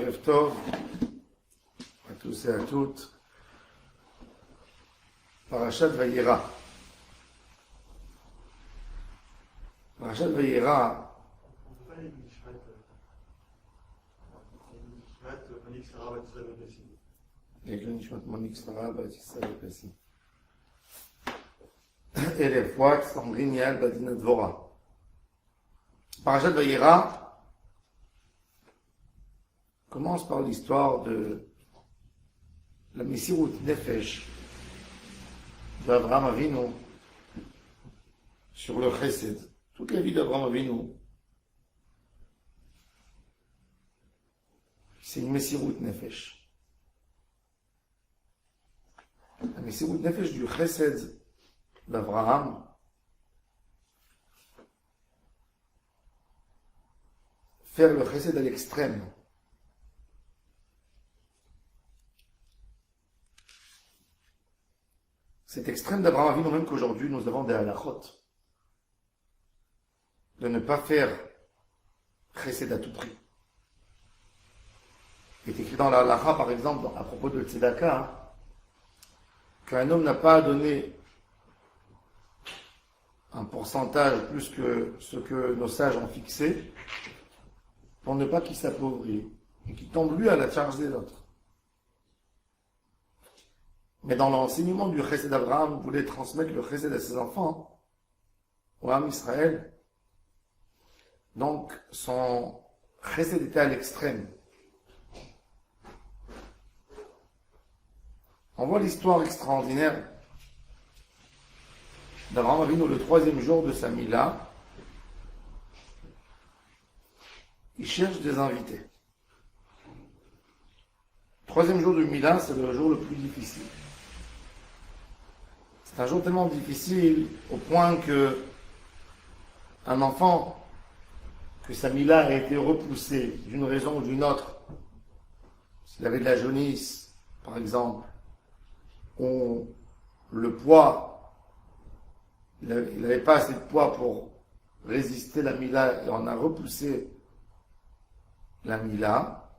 Erev Tov à tous et à toutes. Parashat Vayera. Parashat Vayera. Et les fois Sandrine Yal Badina Dvora. Parashat Vayera commence par l'histoire de la Messirut Nefesh d'Abraham Avinu sur le Chesed. Toute la vie d'Abraham Avinu, c'est une Messirut Nefesh. La Messirut Nefesh du Chesed d'Abraham faire le Chesed à l'extrême. Cet extrême d'Abraham Avinu, même qu'aujourd'hui nous avons des halachot, de ne pas faire chesed à tout prix. Il est écrit dans la halacha, par exemple, à propos de tzedaka, qu'un homme n'a pas à donner un pourcentage plus que ce que nos sages ont fixé, pour ne pas qu'il s'appauvrit et qu'il tombe lui à la charge des autres. Mais dans l'enseignement du Chesed d'Abraham, vous voulez transmettre le Chesed à ses enfants, au Ham Israël. Donc, son Chesed était à l'extrême. On voit l'histoire extraordinaire d'Abraham Avinu le 3e jour de sa Mila. Il cherche des invités. Le 3e jour de Mila, c'est le jour le plus difficile. C'est un jour tellement difficile au point que un enfant, que sa Mila a été repoussée d'une raison ou d'une autre, s'il avait de la jaunisse, par exemple, ou le poids, il n'avait pas assez de poids pour résister la Mila et on a repoussé la Mila.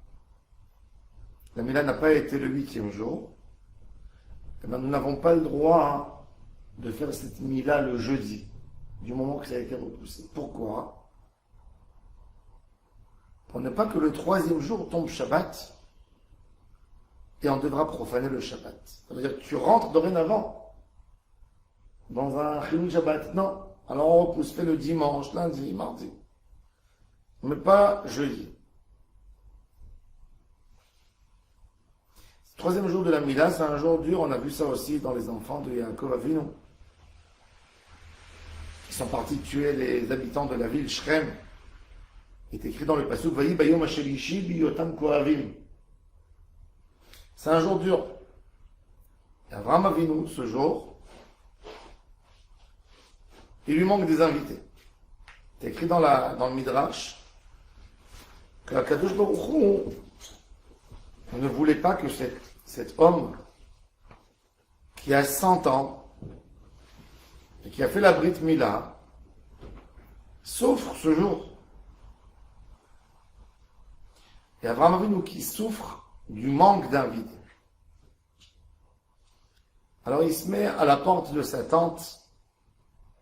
La Mila n'a pas été le 8e jour. Et bien, nous n'avons pas le droit de faire cette Mila le jeudi, du moment que ça a été repoussé. Pourquoi? Pour ne pas que le 3e jour tombe Shabbat, et on devra profaner le Shabbat. Ça veut dire que tu rentres dorénavant dans un Chilul Shabbat. Non. Alors on repousse, fait le dimanche, lundi, mardi. Mais pas jeudi. Le 3e jour de la Mila, c'est un jour dur. On a vu ça aussi dans les enfants de Yaakov Avinu. Ils sont partis tuer les habitants de la ville Shrem. Il est écrit dans le pasuk Vayi bayom hashelishi biyotam kohavim. C'est un jour dur. Et Abraham Avinu, ce jour, il lui manque des invités. C'est écrit dans le Midrash que Akadosh Baruch Hu ne voulait pas que cet homme qui a 100 ans et qui a fait la Brit Mila souffre ce jour. Et Abraham Avinu qui souffre du manque d'invités. Alors il se met à la porte de sa tente,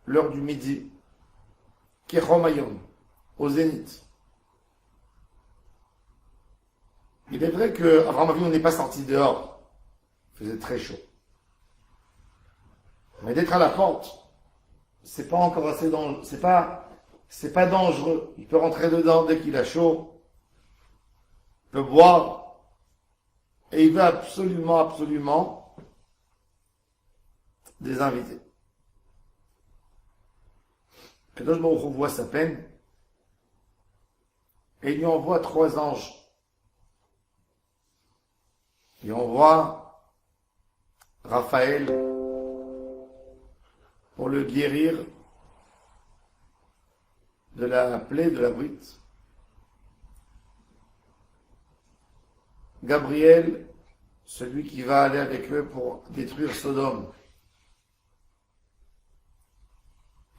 l'heure du midi, Kechomayom, au zénith. Il est vrai que Abraham Avinu n'est pas sorti dehors, il faisait très chaud. Mais d'être à la porte, c'est pas encore assez dangereux, c'est pas dangereux. Il peut rentrer dedans dès qu'il a chaud, il peut boire, et il veut absolument des invités. Kadosh Baruch Hu voit sa peine, et il lui envoie 3 anges. Il envoie Raphaël pour le guérir de la plaie de la brite. Gabriel, celui qui va aller avec eux pour détruire Sodome.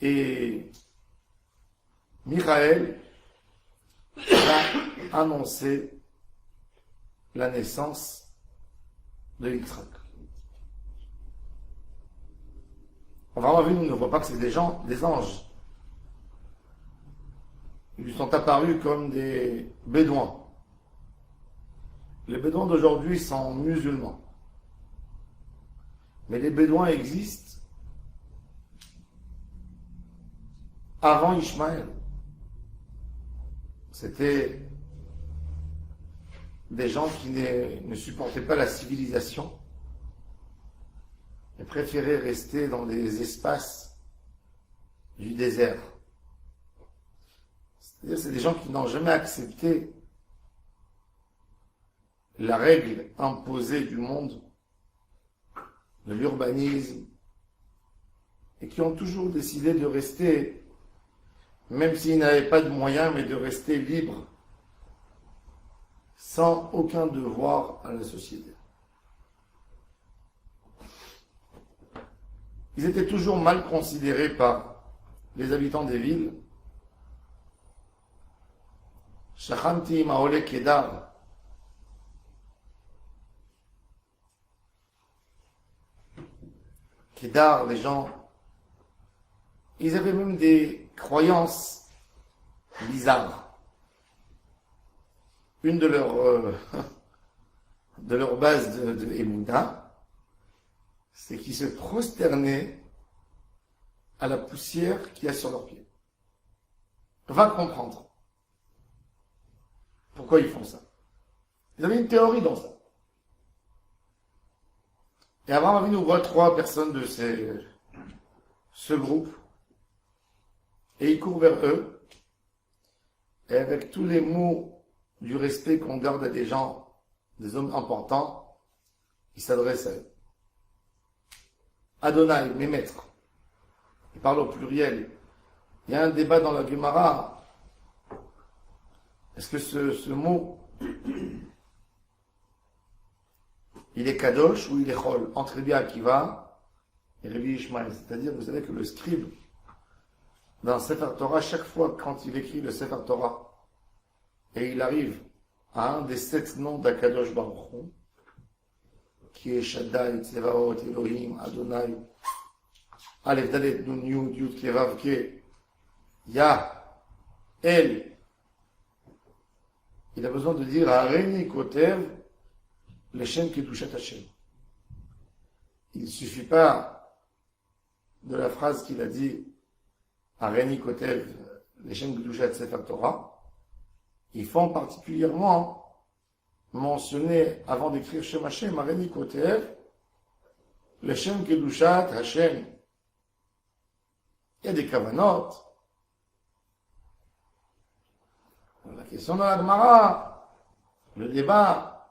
Et Michael va annoncer la naissance de Yitzhak. Abraham Avinu ne voit pas que c'est des anges. Ils lui sont apparus comme des bédouins. Les bédouins d'aujourd'hui sont musulmans. Mais les bédouins existent avant Ishmaël. C'était des gens qui ne supportaient pas la civilisation et préféraient rester dans les espaces du désert. C'est-à-dire, c'est des gens qui n'ont jamais accepté la règle imposée du monde, de l'urbanisme, et qui ont toujours décidé de rester, même s'ils n'avaient pas de moyens, mais de rester libres, sans aucun devoir à la société. Ils étaient toujours mal considérés par les habitants des villes. Shachanti Maole Kedar. Kedar, les gens, ils avaient même des croyances bizarres. Une de leurs bases de Emouna, c'est qu'ils se prosternaient à la poussière qu'il y a sur leurs pieds. Va comprendre pourquoi ils font ça. Ils avaient une théorie dans ça. Et Abraham Avinu voit 3 personnes de ce groupe, et il court vers eux, et avec tous les mots du respect qu'on garde à des gens, des hommes importants, il s'adresse à eux. Adonai, mes maîtres. Il parle au pluriel. Il y a un débat dans la Gemara. Est-ce que ce mot, il est Kadosh ou il est Chol? Entre Rabbi Akiva et Rabbi Ishmael. C'est-à-dire, vous savez que le scribe, dans Sefer Torah, chaque fois quand il écrit le Sefer Torah, et il arrive à un des 7 noms d'Akadosh Baruch Hu, qui est Shaddai, Tsevaot, Elohim, Adonai, Aleph, Dalet, Nun, Yud, Yud, Kevav, Ke, Ya, El. Il a besoin de dire Areni Kotev, Leshem Kedushat Hashem. Il ne suffit pas de la phrase qu'il a dit Areni Kotev, Leshem Kedushat Sefer Torah. Il faut particulièrement mentionné avant d'écrire Shem Hashem, Areni Kotev, le Shem Kedushat Hashem. Il y a des kavanot. La question de la Gemara, le débat,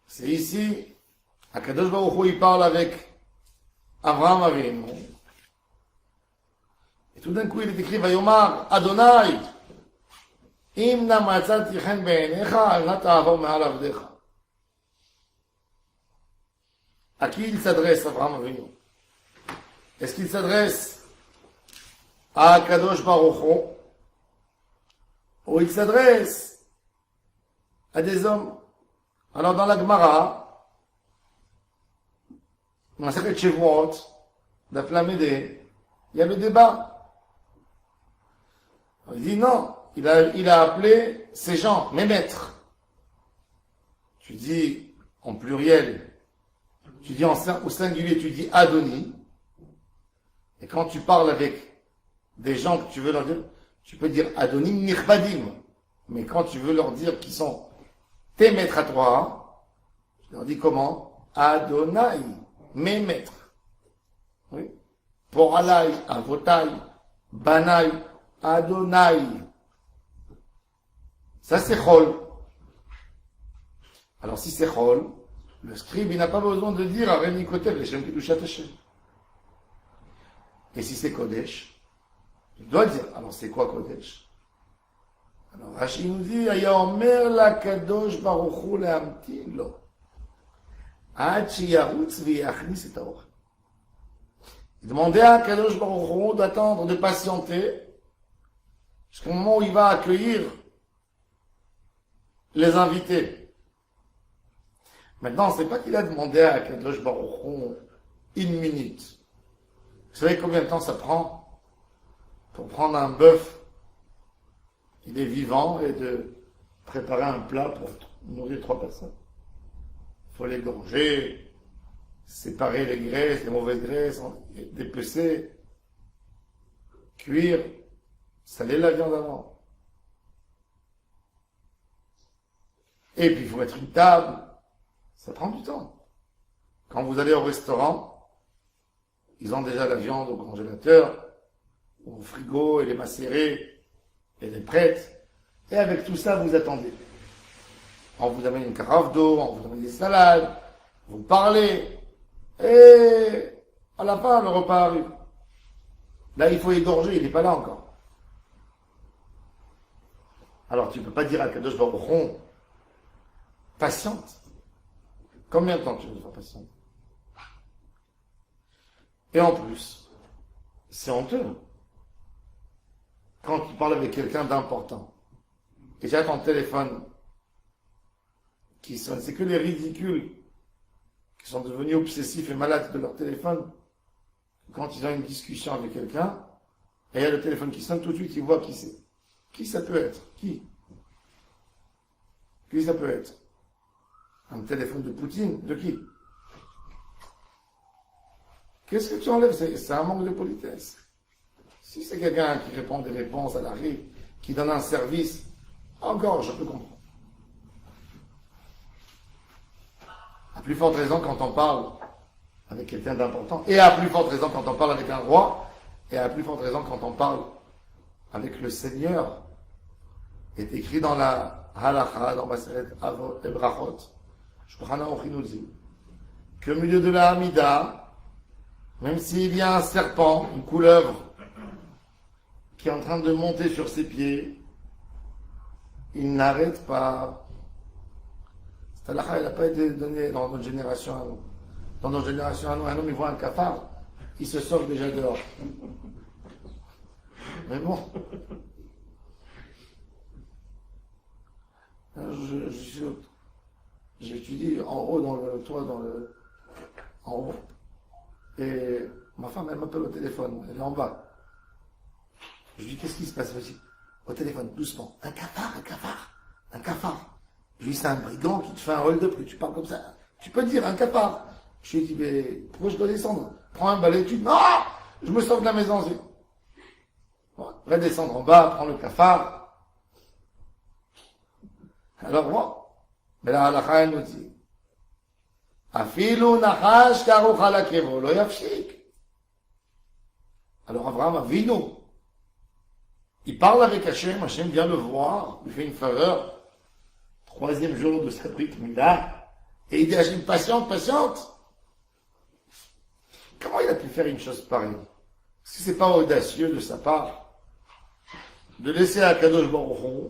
c'est ici, Akadosh Baruch Hu, il parle avec Abraham Avinu. Et tout d'un coup, il est écrit, Vayomar, Adonai, Imna matzati chen be'enecha, al na ta'avor me'al avdecha. À qui il s'adresse, Abraham Avinu? Est-ce qu'il s'adresse à Kadosh Baruch Hu, ou il s'adresse à des hommes? Alors dans la Gemara, dans la Sechet Shevuot, Daf Lamed, il y a le débat. Il dit non. Il a appelé ces gens, mes maîtres. Tu dis en pluriel, tu dis au singulier, tu dis Adoni. Et quand tu parles avec des gens que tu veux leur dire, tu peux dire Adonim Nirbadim. Mais quand tu veux leur dire qu'ils sont tes maîtres à toi, tu leur dis comment? Adonai, mes maîtres. Oui. Poralai, Avotai, Banai, Adonai. Ça c'est Chol. Alors si c'est Chol, le scribe il n'a pas besoin de dire Areni Kotev, Leshem Kedushat Hashem. Et si c'est Kodesh, il doit dire. Alors c'est quoi Kodesh? Alors Rashi nous dit, Aya Omer la Kadosh Baruch Hu lehamtin lo, ad sheyarutz v'yachnis et haor. Il demandait à Kadosh Baruch Hu d'attendre, de patienter, jusqu'au moment où il va accueillir les invités. Maintenant, c'est pas qu'il a demandé à Kadosh Baruch Hu une minute. Vous savez combien de temps ça prend pour prendre un bœuf, il est vivant, et de préparer un plat pour nourrir 3 personnes. Il faut l'égorger, séparer les graisses, les mauvaises graisses, dépecer, cuire, saler la viande avant. Et puis il faut mettre une table, ça prend du temps. Quand vous allez au restaurant, ils ont déjà la viande au congélateur, au frigo, elle est macérée, elle est prête, et avec tout ça vous attendez. On vous amène une carafe d'eau, on vous amène des salades, vous parlez, et à la fin le repas arrive. Là il faut égorger, il n'est pas là encore. Alors tu ne peux pas dire à Kadosh Baruch Hu, patiente. Combien de temps tu veux faire patiente? Et en plus, c'est honteux. Quand tu parles avec quelqu'un d'important, et tu as ton téléphone qui sonne, c'est que les ridicules qui sont devenus obsessifs et malades de leur téléphone, quand ils ont une discussion avec quelqu'un, et il y a le téléphone qui sonne, tout de suite ils voient qui c'est. Qui ça peut être? Qui ça peut être? Un téléphone de Poutine? De qui? Qu'est-ce que tu enlèves? C'est un manque de politesse. Si c'est quelqu'un qui répond des réponses à l'arrivée, qui donne un service, encore je peux comprendre. À plus forte raison quand on parle avec quelqu'un d'important, et à plus forte raison quand on parle avec un roi, et à plus forte raison quand on parle avec le Seigneur. Est écrit dans la Halakha, dans Maseret Avot et Brachot, Shulchan Aruch nous dit qu'au milieu de la Hamida, même s'il y a un serpent, une couleuvre, qui est en train de monter sur ses pieds, il n'arrête pas. Cette halakha, elle n'a pas été donnée dans notre génération à nous. Dans notre génération à nous, un homme, il voit un cafard, il se sort déjà dehors. Mais bon. J'étudie en haut dans le toit, en haut. Et ma femme, elle m'appelle au téléphone, elle est en bas. Je lui dis, qu'est-ce qui se passe? Vas-y, au téléphone, doucement. Un cafard. Je lui dis, c'est un brigand qui te fait un hold-up, que tu parles comme ça. Tu peux dire un cafard. Je lui dis, mais pourquoi je dois descendre? Prends un balai, tu dis, non, je me sors de la maison. Bon, va descendre en bas, prends le cafard. Alors bon, mais la halakha elle nous dit, Afilu nachash karuch ala kevo lo yafshik. Alors Abraham Avinu, il parle avec Hachem, Hachem vient le voir, lui fait une faveur, 3e jour de sa Brit Milah, et il dit à Hachem, patiente. Comment il a pu faire une chose pareille? Est-ce que c'est pas audacieux de sa part de laisser à Kadosh Baruch Hu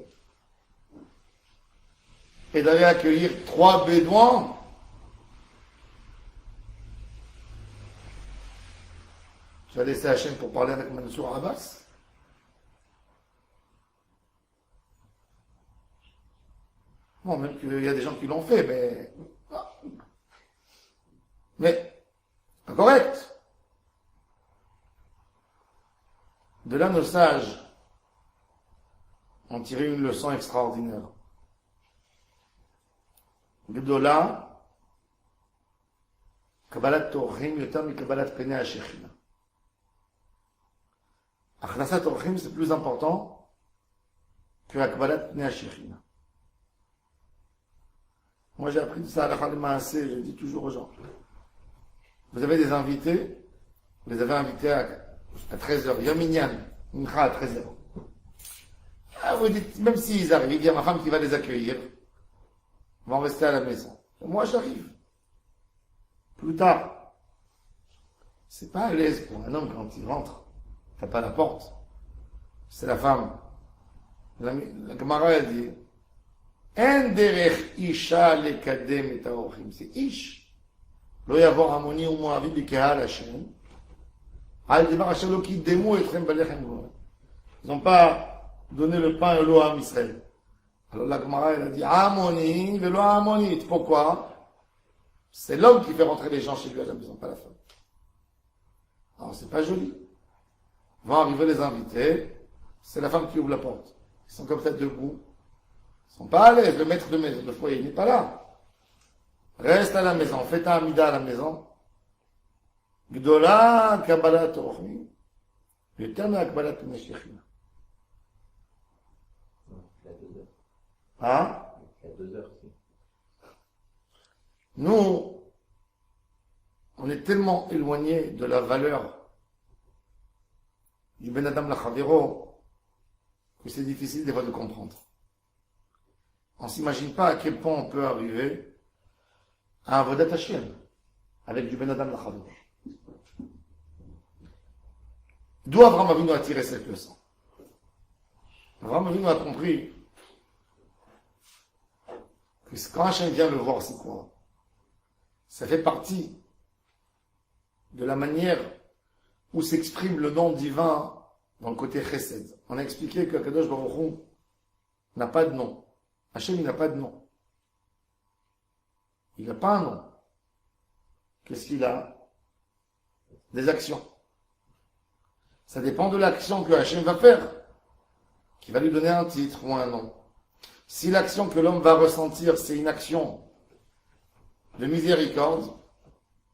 et d'aller accueillir 3 bédouins? Tu vas laisser Hachem pour parler avec Mansour Abbas? Bon, même qu'il y a des gens qui l'ont fait, mais pas correct. De là, nos sages ont tiré une leçon extraordinaire. Gdola, Kabbalat Torchim yotam mi Kabbalat Penei HaShechina. Achnasat Torchim, c'est plus important que la Kabbalat Penei HaShechina. Moi, j'ai appris ça à la Khalima assez, je dis toujours aux gens. Vous avez des invités, vous les avez invités à 13h, Yaminyan, Mincha à 13h. Ah, vous dites, même s'ils arrivent, il y a ma femme qui va les accueillir, vont rester à la maison. Moi, j'arrive. Plus tard. C'est pas à l'aise pour un homme quand il rentre. T'as pas la porte. C'est la femme. La Gemara, elle dit, En derech isha lekadem et haorchim. C'est ish. Lo yavor hamoni ou moavi b'kehal Hashem. Al devar Hashem lo kidemu etrem balechem goren. Ils n'ont pas donné le pain et l'eau à Israël. Alors la Gemara, elle a dit, Amoni, velo Amonite. Pourquoi? C'est l'homme qui fait rentrer les gens chez lui à la maison, pas la femme. Alors c'est pas joli. Vont arriver les invités, c'est la femme qui ouvre la porte. Ils sont comme ça debout. Ils sont pas à l'aise, le maître de maison, le foyer, il n'est pas là. Reste à la maison, fais ta amida à la maison. Gdola kabbalat rochmi, יותר מהקבלת פני שכינה. Hein? Nous, on est tellement éloignés de la valeur du Ben Adam Lachavero que c'est difficile des fois de comprendre. On ne s'imagine pas à quel point on peut arriver à un Avodat Hashem avec du Ben Adam Lachavero. D'où Abraham Avinu a tiré cette leçon? Abraham Avinu a compris que quand Hachem vient le voir, c'est quoi? Ça fait partie de la manière où s'exprime le nom divin dans le côté chesed. On a expliqué que Kadosh Baruch Hu n'a pas de nom. Hachem, il n'a pas de nom. Il n'a pas un nom. Qu'est-ce qu'il a? Des actions. Ça dépend de l'action que Hachem va faire, qui va lui donner un titre ou un nom. Si l'action que l'homme va ressentir, c'est une action de miséricorde,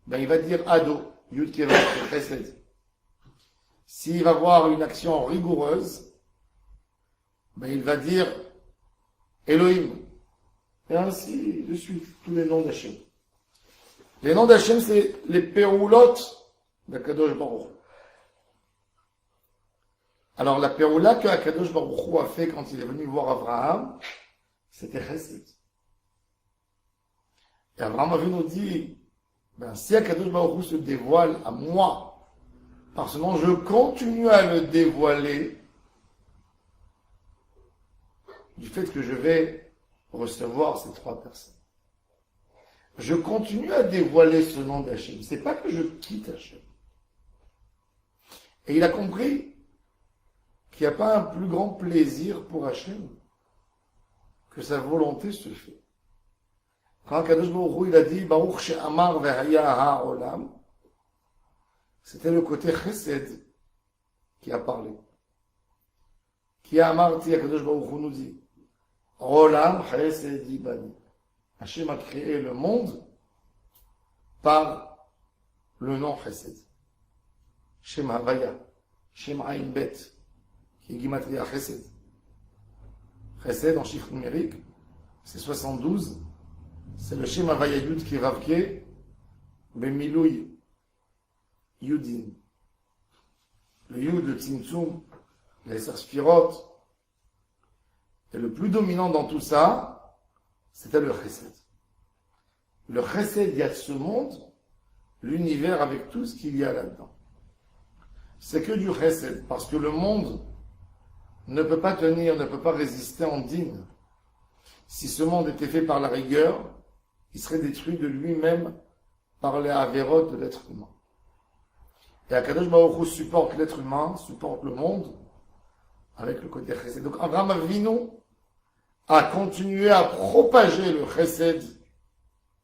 ben il va dire Ado, Yud Keva, Chesed. S'il va voir une action rigoureuse, ben il va dire Elohim. Et ainsi de suite, tous les noms d'Hachem. Les noms d'Hachem, c'est les péroulotes d'Akadosh Baruch Hu. Alors la péroula que Akadosh Baruch Hu a fait quand il est venu voir Abraham, c'était Chesed. Et Abraham a vu nous dire, ben, si Akadosh Baruch Hu se dévoile à moi, parce que je continue à le dévoiler, du fait que je vais recevoir ces trois personnes. Je continue à dévoiler ce nom d'Hachem. C'est pas que je quitte Hachem. Et il a compris qu'il n'y a pas un plus grand plaisir pour Hachem que sa volonté se fait. Quand Kadosh Baruch Hu il a dit Baruch she'amar ve'haya ha'olam, c'était le côté chesed qui a parlé. Qui a amarti à Kadosh Baruch Hu nous dit Olam chesed ibani. Hachem a créé le monde par le nom chesed. Shem Havaya, Shem Ayin Bet, qui est Gimatria Chesed. Chesed en chiffre numérique, c'est 72. C'est le Shem Havaya Yud qui est Ravke, Bemilouy Yudin. Le Yud, le Tzimtzum, les Sphirot. Et le plus dominant dans tout ça, c'était le Chesed. Le Chesed, il y a ce monde, l'univers avec tout ce qu'il y a là-dedans. C'est que du Chesed, parce que le monde ne peut pas tenir, ne peut pas résister en dîne. Si ce monde était fait par la rigueur, il serait détruit de lui-même par les avérotes de l'être humain. Et Akadosh Baruch Hu supporte l'être humain, supporte le monde, avec le côté Chesed. Donc Abraham Avinu a continué à propager le Chesed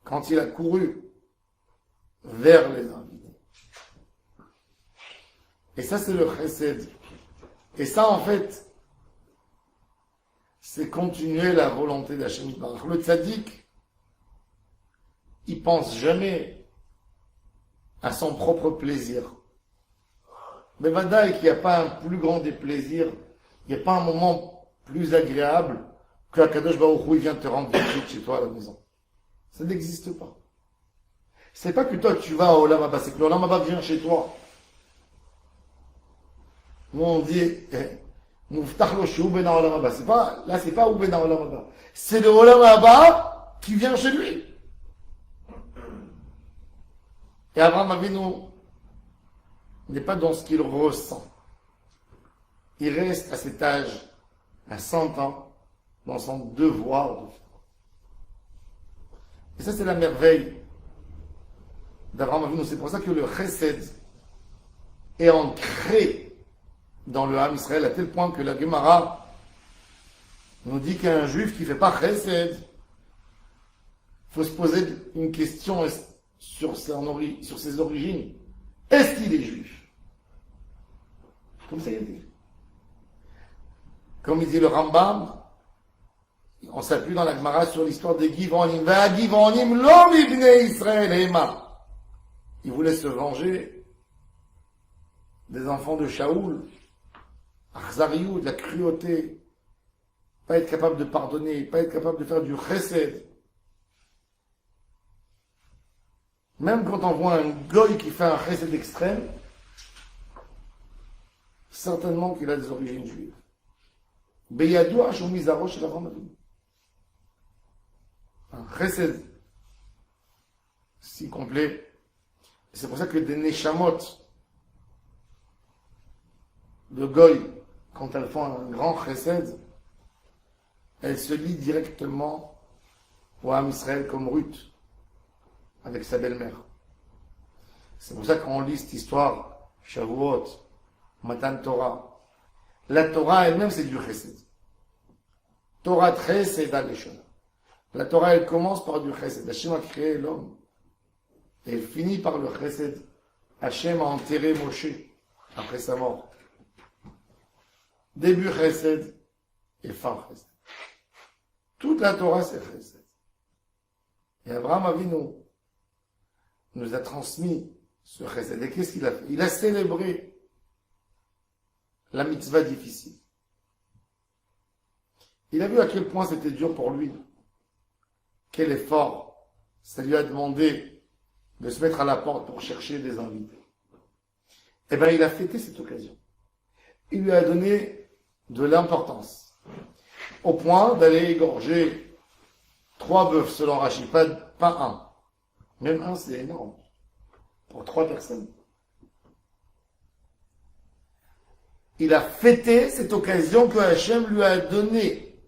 quand il a couru vers les invités. Et ça, c'est le Chesed. Et ça, en fait, c'est continuer la volonté d'Hachem Yitbarach. Le tzaddik, il pense jamais à son propre plaisir. Mais vadaï qu'il n'y a pas un plus grand des plaisirs, il n'y a pas un moment plus agréable que Akadosh Baruch Hu vient te rendre visite chez toi à la maison. Ça n'existe pas. C'est pas que toi tu vas au Olam Haba, c'est que le Olam Haba vient chez toi. Nous on dit, Mouftach lo shou ben Olam Haba. C'est pas, là c'est pas ou ben Olam Haba. C'est le Olam Haba qui vient chez lui. Et Abraham Avinu n'est pas dans ce qu'il ressent. Il reste à cet âge, à 100 ans, dans son devoir de faire. Et ça c'est la merveille d'Abraham Avinu. C'est pour ça que le Chesed est ancré dans le Ham Israël, à tel point que la Gemara nous dit qu'un juif qui ne fait pas Chesed Il faut se poser une question sur ses origines. Est-ce qu'il est juif? Comme ça il est dit. Comme il dit le Rambam, on s'appuie dans la Gemara sur l'histoire des Givonim. Va Givonim l'homme ibn Israël Ema. Il voulait se venger des enfants de Shaoul, Akhzariou, de la cruauté, pas être capable de pardonner, pas être capable de faire du chesed. Même quand on voit un goy qui fait un chesed extrême, certainement qu'il a des origines juives. Beyadou Hashou Mizaro chez l'Avraham Avinu. Un chesed si complet. C'est pour ça que des neshamot de goy, quand elles font un grand chesed, elles se lient directement au Ham Israël comme Ruth, avec sa belle-mère. C'est pour ça qu'on lit cette histoire, Shavuot, Matan Torah. La Torah elle-même, c'est du chesed. Torah chesed al-Leshon. La Torah, elle commence par du chesed. Hachem a créé l'homme. Et elle finit par le chesed. Hachem a enterré Moshe après sa mort. Début chesed et fin chesed. Toute la Torah, c'est chesed. Et Abraham Avinu nous a transmis ce chesed. Et qu'est-ce qu'il a fait? Il a célébré la mitzvah difficile. Il a vu à quel point c'était dur pour lui. Quel effort. Ça lui a demandé de se mettre à la porte pour chercher des invités. Eh bien, il a fêté cette occasion. Il lui a donné de l'importance. Au point d'aller égorger 3 bœufs selon Rachid, pas un. Même un, c'est énorme. Pour 3 personnes. Il a fêté cette occasion que Hachem lui a donné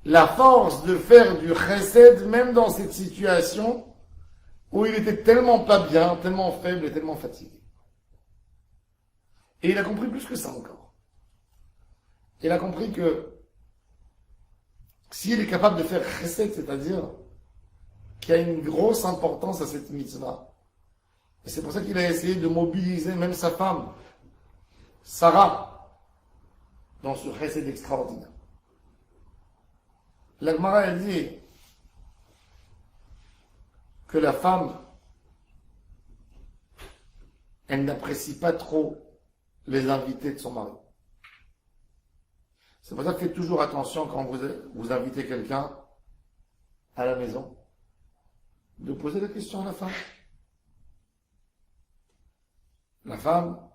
la force de faire du chesed, même dans cette situation où il était tellement pas bien, tellement faible et tellement fatigué. Et il a compris plus que ça encore. Il a compris que s'il est capable de faire chesed, c'est-à-dire qu'il y a une grosse importance à cette mitzvah. Et c'est pour ça qu'il a essayé de mobiliser même sa femme, Sarah, dans ce chesed extraordinaire. La Gemara, elle dit que la femme, elle n'apprécie pas trop les invités de son mari. C'est pour ça que faites toujours attention quand vous invitez quelqu'un à la maison, de poser la question à la femme. La femme,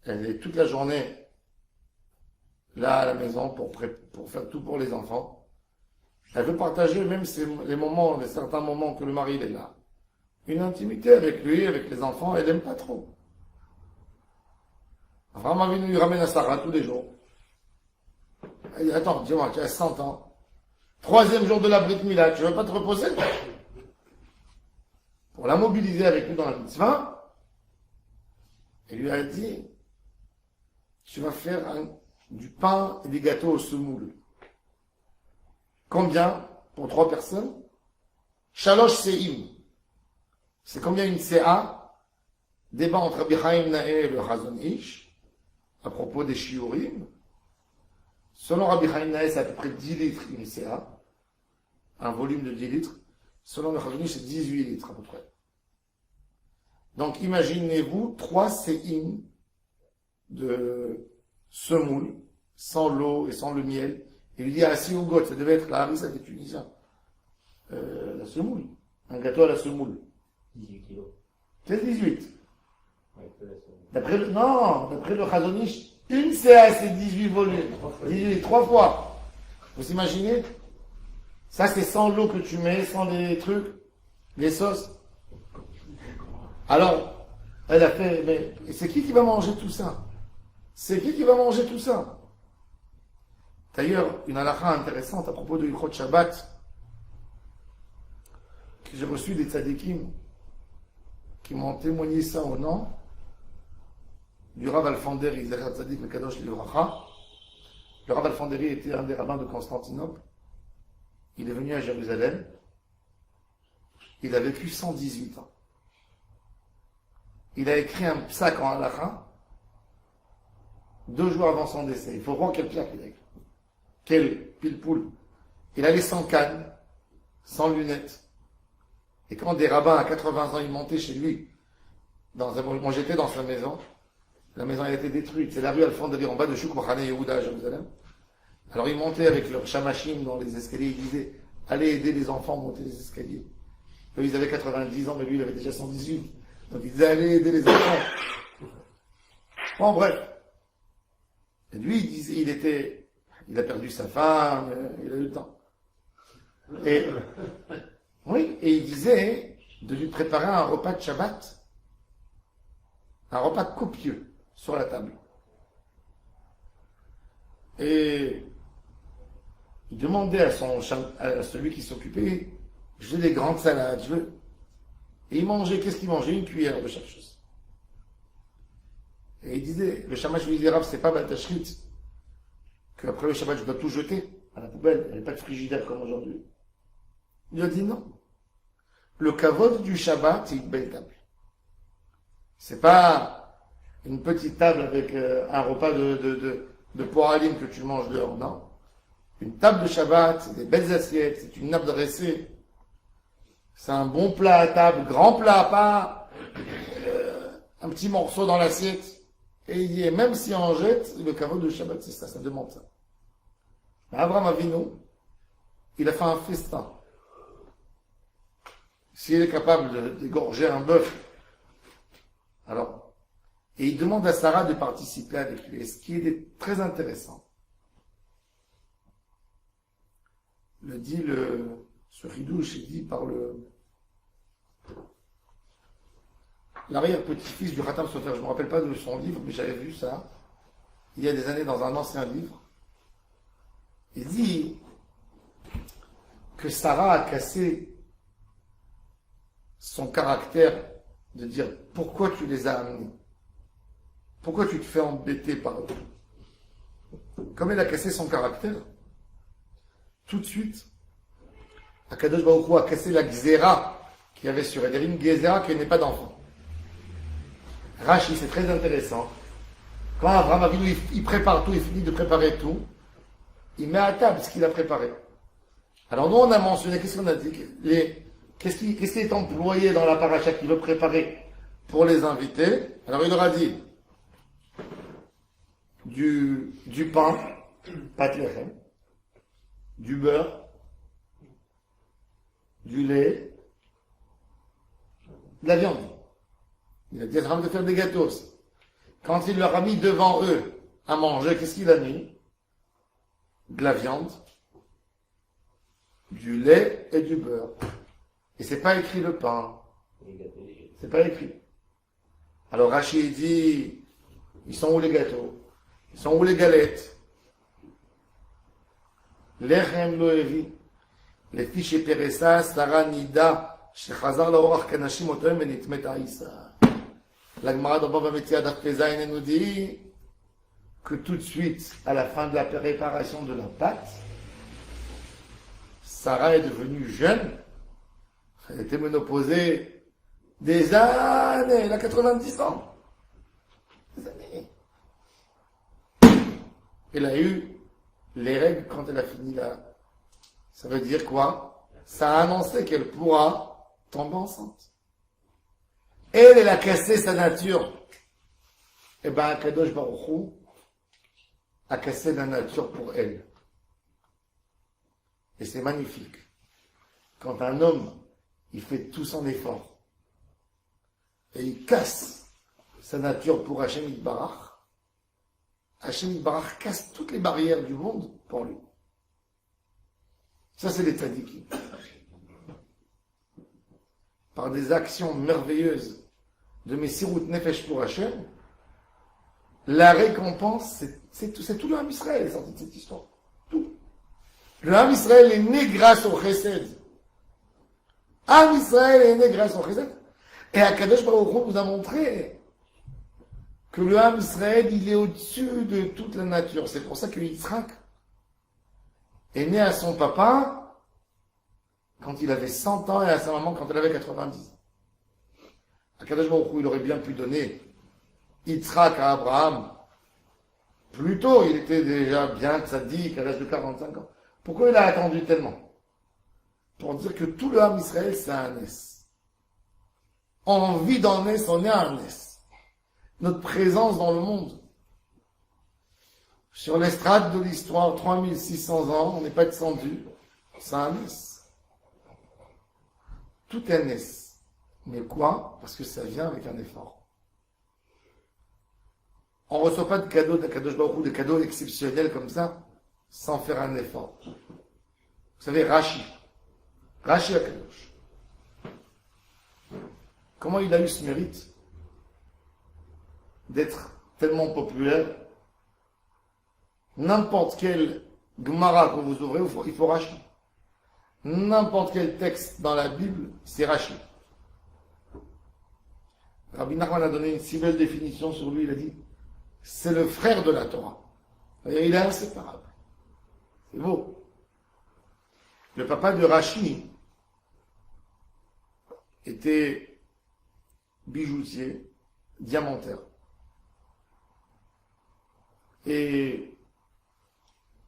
elle est toute la journée là à la maison pour faire tout pour les enfants. Elle veut partager même certains moments que le mari est là. Une intimité avec lui, avec les enfants, elle n'aime pas trop. Abraham Avinu lui ramène à Sarah tous les jours. Elle dit, attends, dis-moi, tu as 100 ans. 3e jour de la Brit Mila, tu ne veux pas te reposer? Pour la mobiliser avec nous dans la mitzvah, il lui a dit, tu vas faire du pain et des gâteaux au semoule. Combien pour 3 personnes? Shalosh Se'im. C'est combien une CA? Débat entre Rabbi Chaim Nae et le Chazon Ish à propos des shiurim. Selon Rabbi Chaim Nae, c'est à peu près 10 litres une CA. Un volume de 10 litres. Selon le Chazon Ish, c'est 18 litres à peu près. Donc imaginez-vous 3 Se'im de semoule, sans l'eau et sans le miel. Il lui dit, ah si au goth, ça devait être la harissa des Tunisiens. La semoule. Un gâteau à la semoule. 18 kilos. C'est 18. Ouais, D'après le Chazon Ish, une CA, c'est 18 volumes. 18, 3 fois. Vous imaginez? Ça, c'est sans l'eau que tu mets, sans les trucs, les sauces. Alors, elle a fait, mais c'est qui va manger tout ça? C'est qui va manger tout ça? D'ailleurs, une halakha intéressante à propos de Yichot Shabbat, que j'ai reçu des tzadikim qui m'ont témoigné ça au nom du Rav Alfanderi, Zecher Tzadik Mekadosh Livracha. Le Rav Alfanderi était un des rabbins de Constantinople. il est venu à Jérusalem, il a vécu 118 ans. Il a écrit un psaque en halakha 2 jours avant son décès. Il faut voir quel psaque il a écrit. Quel pile-poule. Il allait sans canne, sans lunettes. Et quand des rabbins à 80 ans, ils montaient chez lui, moi j'étais dans sa maison, la maison a été détruite. C'est la rue Al-Fond en bas de Chouk Mohané Yehuda à Jérusalem. Alors ils montaient avec leur chamachim dans les escaliers, ils disaient allez aider les enfants à monter les escaliers. Eux ils avaient 90 ans, mais lui il avait déjà 118. Donc ils disaient allez aider les enfants. Bon bref. Et lui il disait, il a perdu sa femme, il a eu le temps. Et oui, et il disait de lui préparer un repas de Shabbat, un repas copieux sur la table. Et il demandait à celui qui s'occupait, je veux des grandes salades, je veux. Et il mangeait, qu'est-ce qu'il mangeait? Une cuillère de chaque chose. Et il disait, le shamash lui disait, Rav, c'est pas Batashrit, qu'après le Shabbat, je dois tout jeter à la poubelle, il n'y avait pas de frigidaire comme aujourd'hui. Il a dit non. Le kavod du Shabbat, c'est une belle table. C'est pas une petite table avec un repas de poiraline que tu manges dehors, non. Une table de Shabbat, c'est des belles assiettes, c'est une nappe dressée. C'est un bon plat à table, grand plat, pas un petit morceau dans l'assiette. Et il dit, même si on jette, le kavod du Shabbat, c'est ça demande ça. Abraham Avinu, il a fait un festin. S'il est capable d'égorger un bœuf, alors, et il demande à Sarah de participer avec lui. Et ce qui est très intéressant, le dit ce Ridouche, il dit par l'arrière-petit-fils du Khatam Sofer, je ne me rappelle pas de son livre, mais j'avais vu ça, il y a des années dans un ancien livre. Il dit que Sarah a cassé son caractère de dire pourquoi tu les as amenés, pourquoi tu te fais embêter par eux. Comme elle a cassé son caractère, tout de suite, Akadosh Baruch Hu a cassé la gzéra qu'il y avait sur elle. Il y avait une gzéra qui n'est pas d'enfant. Rashi, c'est très intéressant. Quand Abraham Avinu, il prépare tout, il finit de préparer tout, il met à table ce qu'il a préparé. Alors nous, on a mentionné, qu'est-ce qu'on a dit? Qu'est-ce qui est employé dans la paracha qu'il veut préparer pour les invités? Alors il leur a dit du pain, pat lechem, du beurre, du lait, de la viande. Il a dit à Abraham de faire des gâteaux. Quand il leur a mis devant eux à manger, qu'est-ce qu'il a mis? De la viande, du lait et du beurre. Et c'est pas écrit le pain. C'est pas écrit. Alors Rachid dit, ils sont où les gâteaux? Ils sont où les galettes? Lechem lo hevi. Les fiches et Peressa, Sarah Nida, Shechazar laorach kanashim otoem et nitmet aïssa. La Gemara dans Baba Metia d'Arpezaïn nous dit que tout de suite, à la fin de la préparation de la pâte, Sarah est devenue jeune. Elle était ménopausée des années, elle a 90 ans. Des années. Elle a eu les règles quand elle a fini là. Ça veut dire quoi? Ça a annoncé qu'elle pourra tomber enceinte. Elle a cassé sa nature. Et bien, Kadosh Baruch Hu a cassé la nature pour elle. Et c'est magnifique. Quand un homme, il fait tout son effort, et il casse sa nature pour Hashem Yitbarach, Hashem Yitbarach casse toutes les barrières du monde pour lui. Ça, c'est les tzadikim. Par des actions merveilleuses de Messirut Nefesh pour Hashem, la récompense, c'est tout le Ham Israël est sorti de cette histoire. Tout. Le Ham Israël est né grâce au Chesed. Ham Israël est né grâce au Chesed. Et Akadosh Baruch Hu nous a montré que le Ham Israël, il est au-dessus de toute la nature. C'est pour ça que Yitzhak est né à son papa quand il avait 100 ans et à sa maman quand elle avait 90. Akadosh Baruch Hu, il aurait bien pu donner Yitzhak à Abraham. Plus tôt, il était déjà bien tzaddik à l'âge de 45 ans. Pourquoi il a attendu tellement? Pour dire que tout le Ham Israël, c'est un Nes. On vit dans le Nes, on est un Nes. Notre présence dans le monde. Sur l'estrade de l'histoire, 3600 ans, on n'est pas descendu. C'est un Nes. Tout est un Nes. Mais quoi? Parce que ça vient avec un effort. On ne reçoit pas de cadeaux d'Akadosh Baruch Hu, des cadeaux exceptionnels comme ça, sans faire un effort. Vous savez, Rashi Akadosh. Comment il a eu ce mérite d'être tellement populaire? N'importe quel Gemara que vous ouvrez, il faut Rashi. N'importe quel texte dans la Bible, c'est Rashi. Rabbi Nachman a donné une si belle définition sur lui, il a dit c'est le frère de la Torah. C'est-à-dire, il est inséparable. C'est beau. Le papa de Rashi était bijoutier, diamantaire. Et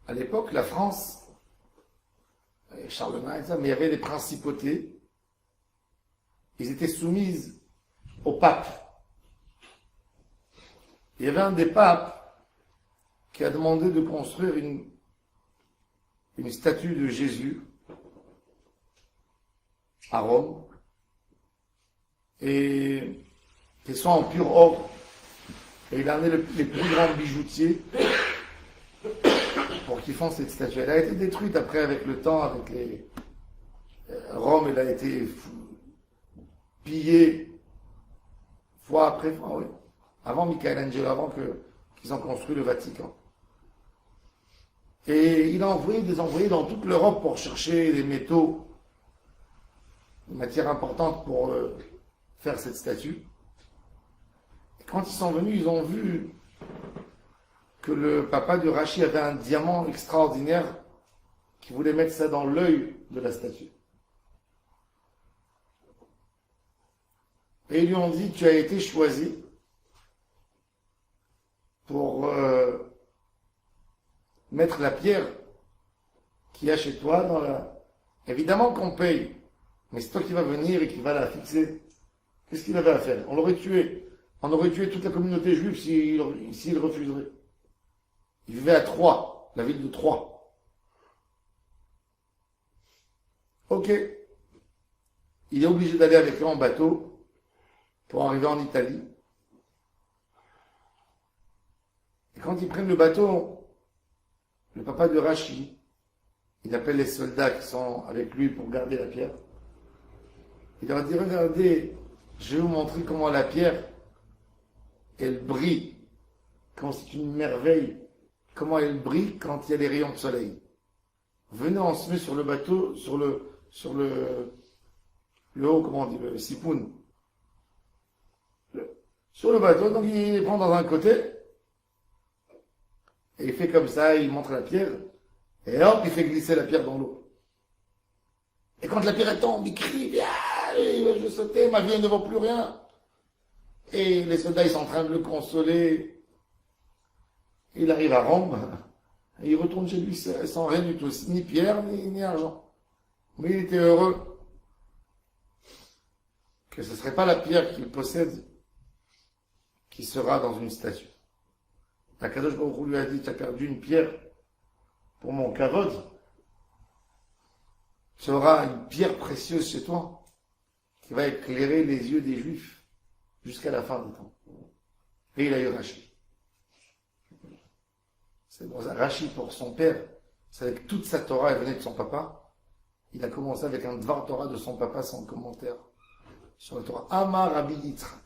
à l'époque, la France, Charlemagne, mais il y avait des principautés, ils étaient soumises au pape. Il y avait un des papes qui a demandé de construire une statue de Jésus à Rome, et qu'elle soit en pur or. Et il a amené les plus grands bijoutiers pour qu'ils fassent cette statue. Elle a été détruite après avec le temps, avec les... Rome, elle a été pillée fois après fois, oui. Avant Michelangelo, avant qu'ils ont construit le Vatican. Et il a envoyé des envoyés dans toute l'Europe pour chercher des métaux, des matières importantes pour faire cette statue. Et quand ils sont venus, ils ont vu que le papa de Rashi avait un diamant extraordinaire qui voulait mettre ça dans l'œil de la statue. Et ils lui ont dit, tu as été choisi pour mettre la pierre qu'il y a chez toi dans la... Évidemment qu'on paye, mais c'est toi qui vas venir et qui va la fixer. Qu'est-ce qu'il avait à faire? On l'aurait tué. On aurait tué toute la communauté juive s'il refuserait. Il vivait à Troyes, la ville de Troyes. Ok. Il est obligé d'aller avec eux en bateau pour arriver en Italie. Et quand ils prennent le bateau, le papa de Rashi, il appelle les soldats qui sont avec lui pour garder la pierre. Il leur dit, regardez, je vais vous montrer comment la pierre, elle brille, quand c'est une merveille, comment elle brille quand il y a les rayons de soleil. Venez, on se met sur le bateau, sur le haut, comment on dit, le sipoun. Sur le bateau, donc il les prend dans un côté, et il fait comme ça, il montre la pierre, et hop, il fait glisser la pierre dans l'eau. Et quand la pierre elle tombe, il crie, ah, je vais sauter, ma vie ne vaut plus rien. Et les soldats, ils sont en train de le consoler. Il arrive à Rome, et il retourne chez lui sans rien du tout, ni pierre, ni argent. Mais il était heureux que ce ne serait pas la pierre qu'il possède qui sera dans une statue. Akadosh Baruch Hu lui a dit, tu as perdu une pierre pour mon kavod, tu auras une pierre précieuse chez toi qui va éclairer les yeux des Juifs jusqu'à la fin du temps. Et il a eu Rashi. C'est bon, Rashi pour son père, c'est avec toute sa Torah, elle venait de son papa. Il a commencé avec un Dvar Torah de son papa sans commentaire sur la Torah. Amar Rabbi Yitzhak,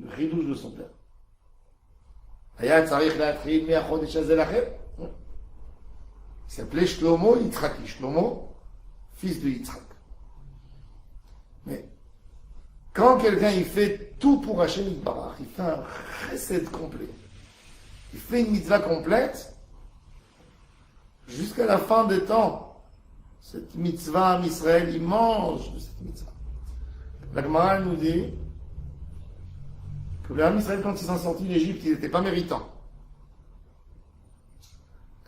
le ridouche de son père. Il s'appelait Shlomo Yitzhaki, Shlomo, fils de Yitzhak. Mais quand quelqu'un il fait tout pour Hashem Yitbarach, il fait un chesed complet, il fait une mitzvah complète, jusqu'à la fin des temps, Cette mitzvah, Israël, il mange de cette mitzvah. La Gemara nous dit que le Ham Israël, quand ils sont sortis d'Égypte, ils n'étaient pas méritants.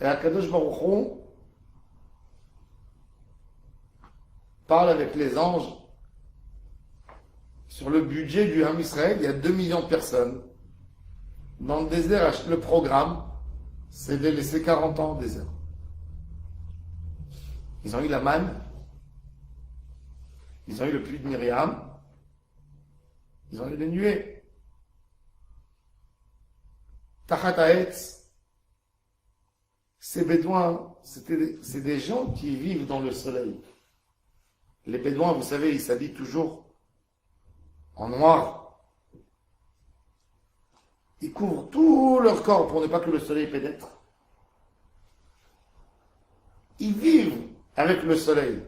Et Akadosh Baruch Hu parle avec les anges sur le budget du Ham Israël. Il y a 2 millions de personnes. Dans le désert, le programme, c'est de laisser 40 ans au désert. Ils ont eu la manne, ils ont eu le puits de Myriam, ils ont eu les nuées. Tachat Haetz, ces bédouins, c'est des gens qui vivent dans le soleil. Les bédouins, vous savez, ils s'habillent toujours en noir. Ils couvrent tout leur corps pour ne pas que le soleil pénètre. Ils vivent avec le soleil.